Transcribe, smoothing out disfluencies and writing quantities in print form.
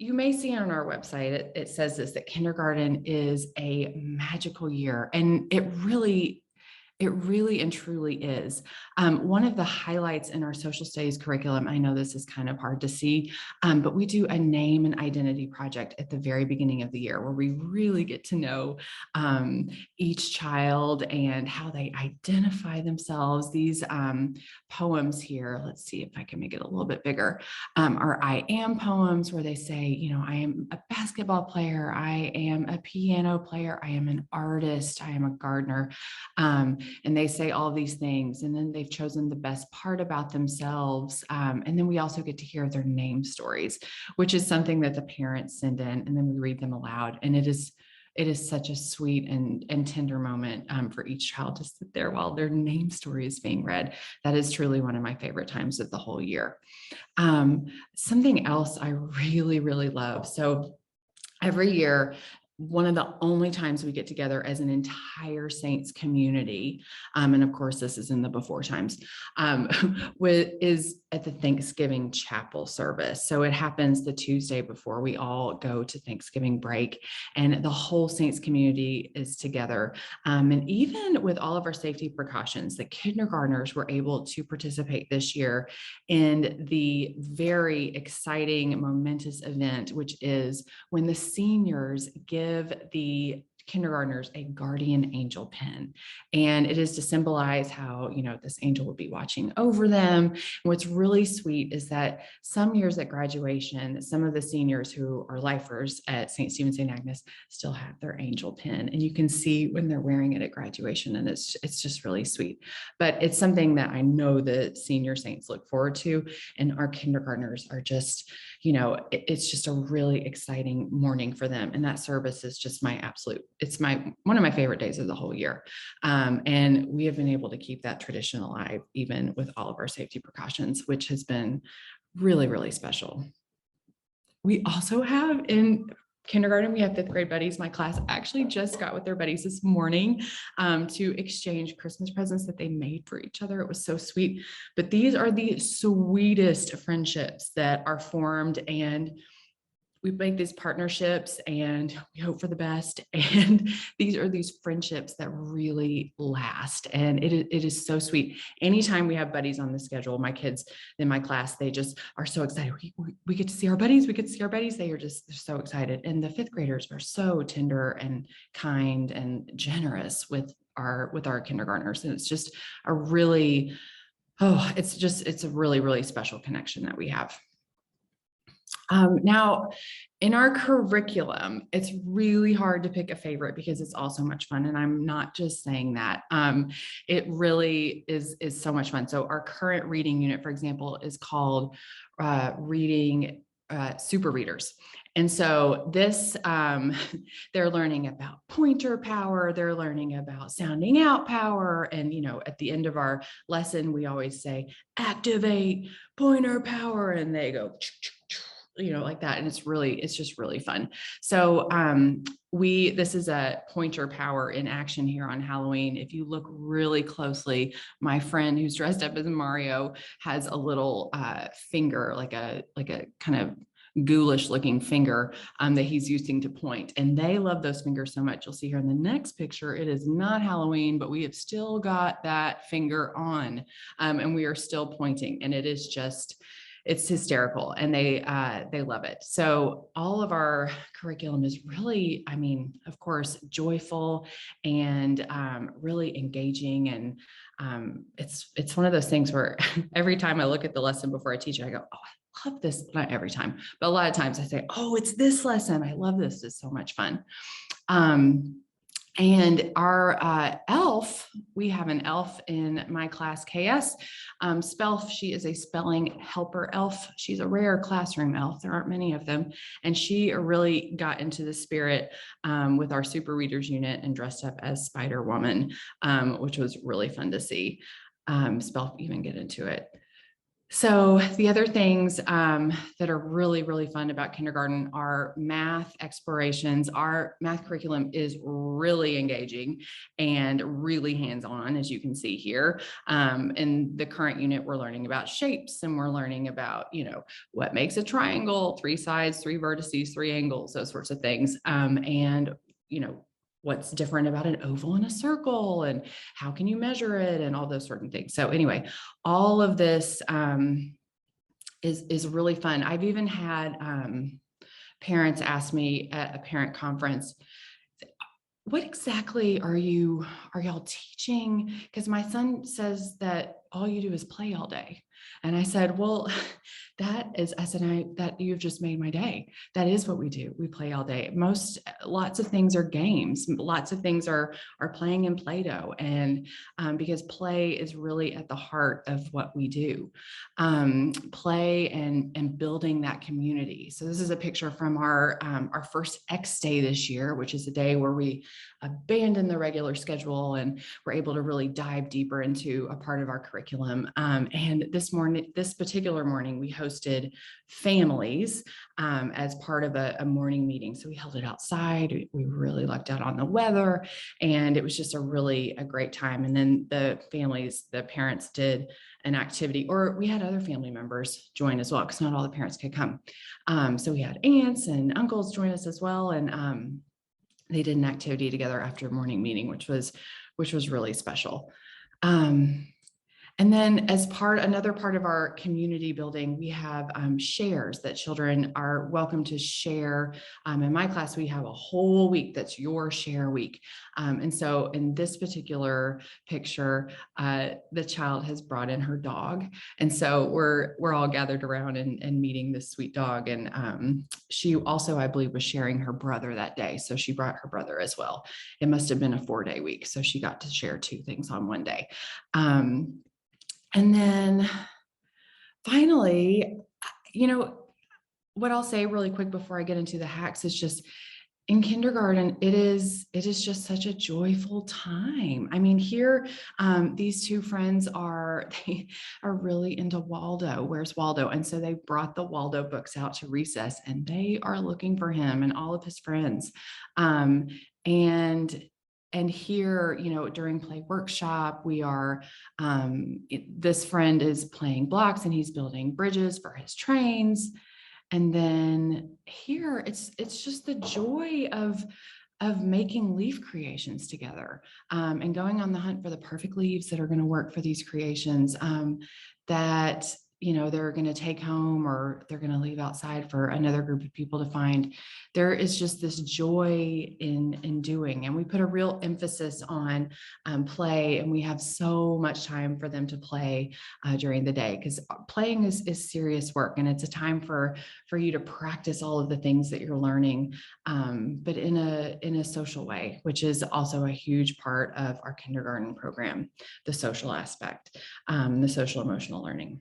you may see on our website, it says this, that kindergarten is a magical year, and it really and truly is. One of the highlights in our social studies curriculum, I know this is kind of hard to see, but we do a name and identity project at the very beginning of the year where we really get to know each child and how they identify themselves. These poems here, let's see if I can make it a little bit bigger, are I am poems where they say, you know, I am a basketball player, I am a piano player, I am an artist, I am a gardener. And they say all these things, and then they've chosen the best part about themselves. And then we also get to hear their name stories, which is something that the parents send in, and then we read them aloud. And it is such a sweet and tender moment for each child to sit there while their name story is being read. That is truly one of my favorite times of the whole year. Something else I really, really love. So every year, one of the only times we get together as an entire Saints community, and of course this is in the before times, is at the Thanksgiving chapel service. So it happens the Tuesday before we all go to Thanksgiving break, and the whole Saints community is together. And even with all of our safety precautions, the kindergartners were able to participate this year in the very exciting, momentous event, which is when the seniors give the kindergartners a guardian angel pin. And it is to symbolize how, you know, this angel will be watching over them. And what's really sweet is that some years at graduation, some of the seniors who are lifers at St. Stephen St. Agnes still have their angel pin. And you can see when they're wearing it at graduation, and it's just really sweet. But it's something that I know the senior saints look forward to. And our kindergartners are just, you know, it's just a really exciting morning for them. And that service is just one of my favorite days of the whole year. And we have been able to keep that tradition alive, even with all of our safety precautions, which has been really, really special. We also have in kindergarten, we have fifth grade buddies. My class actually just got with their buddies this morning to exchange Christmas presents that they made for each other. It was so sweet. But these are the sweetest friendships that are formed, and we make these partnerships and we hope for the best. And these are these friendships that really last. And it is so sweet. Anytime we have buddies on the schedule, my kids in my class, they just are so excited. We get to see our buddies. We get to see our buddies. They're so excited. And the fifth graders are so tender and kind and generous with our kindergartners. And it's just a really, it's a really, really special connection that we have. Now, in our curriculum, it's really hard to pick a favorite because it's all so much fun. And I'm not just saying that. It really is so much fun. So our current reading unit, for example, is called Reading Super Readers. And so this, they're learning about pointer power, they're learning about sounding out power. And, you know, at the end of our lesson, we always say, activate pointer power, and they go, you know, like that. And it's just really fun. So this is a pointer power in action here on Halloween. If you look really closely, my friend who's dressed up as Mario has a little finger, like a kind of ghoulish looking finger that he's using to point. And they love those fingers so much. You'll see here in the next picture, it is not Halloween, but we have still got that finger on and we are still pointing. And it is just, it's hysterical, and they love it. So all of our curriculum is really, I mean, of course, joyful and really engaging. And it's one of those things where every time I look at the lesson before I teach it, I go, oh, I love this. Not every time, but a lot of times I say, oh, it's this lesson. I love this. It's so much fun. And our elf, we have an elf in my class, KS. Spelf, she is a spelling helper elf. She's a rare classroom elf. There aren't many of them. And she really got into the spirit with our super readers unit and dressed up as Spider Woman, which was really fun to see. Spelf even get into it. So the other things that are really, really fun about kindergarten are math explorations. Our math curriculum is really engaging and really hands-on, as you can see here. In the current unit, we're learning about shapes, and we're learning about, what makes a triangle, 3 sides, 3 vertices, 3 angles, those sorts of things. And, what's different about an oval and a circle, and how can you measure it, and all those sort of things. So anyway, all of this is really fun. I've even had parents ask me at a parent conference, what exactly are y'all teaching? Because my son says that all you do is play all day. And I said, well, that you've just made my day. That is what we do. We play all day. Lots of things are games. Lots of things are playing in Play-Doh. And because play is really at the heart of what we do. Play and building that community. So this is a picture from our first X day this year, which is a day where we abandon the regular schedule and we're able to really dive deeper into a part of our curriculum. And this particular morning, we hosted families as part of a morning meeting. So we held it outside. We really lucked out on the weather, and it was just a great time. And then the parents did an activity, or we had other family members join as well, because not all the parents could come. So we had aunts and uncles join us as well. And they did an activity together after a morning meeting, which was really special. And then another part of our community building, we have shares that children are welcome to share. In my class, we have a whole week that's your share week. And so in this particular picture, the child has brought in her dog. And so we're all gathered around and meeting this sweet dog. And she also, I believe, was sharing her brother that day. So she brought her brother as well. It must have been a 4-day week. So she got to share 2 things on one day. And then finally, what I'll say really quick before I get into the hacks is just in kindergarten, it is just such a joyful time. I mean, here, these 2 friends they are really into Waldo. Where's Waldo? And so they brought the Waldo books out to recess, and they are looking for him and all of his friends. And here, during play workshop, we are, this friend is playing blocks and he's building bridges for his trains. And then here, it's just the joy of making leaf creations together, and going on the hunt for the perfect leaves that are going to work for these creations, that they're going to take home, or they're going to leave outside for another group of people to find. There is just this joy in doing, and we put a real emphasis on play, and we have so much time for them to play during the day, because playing is serious work, and it's a time for you to practice all of the things that you're learning, but in a social way, which is also a huge part of our kindergarten program, the social aspect, the social emotional learning.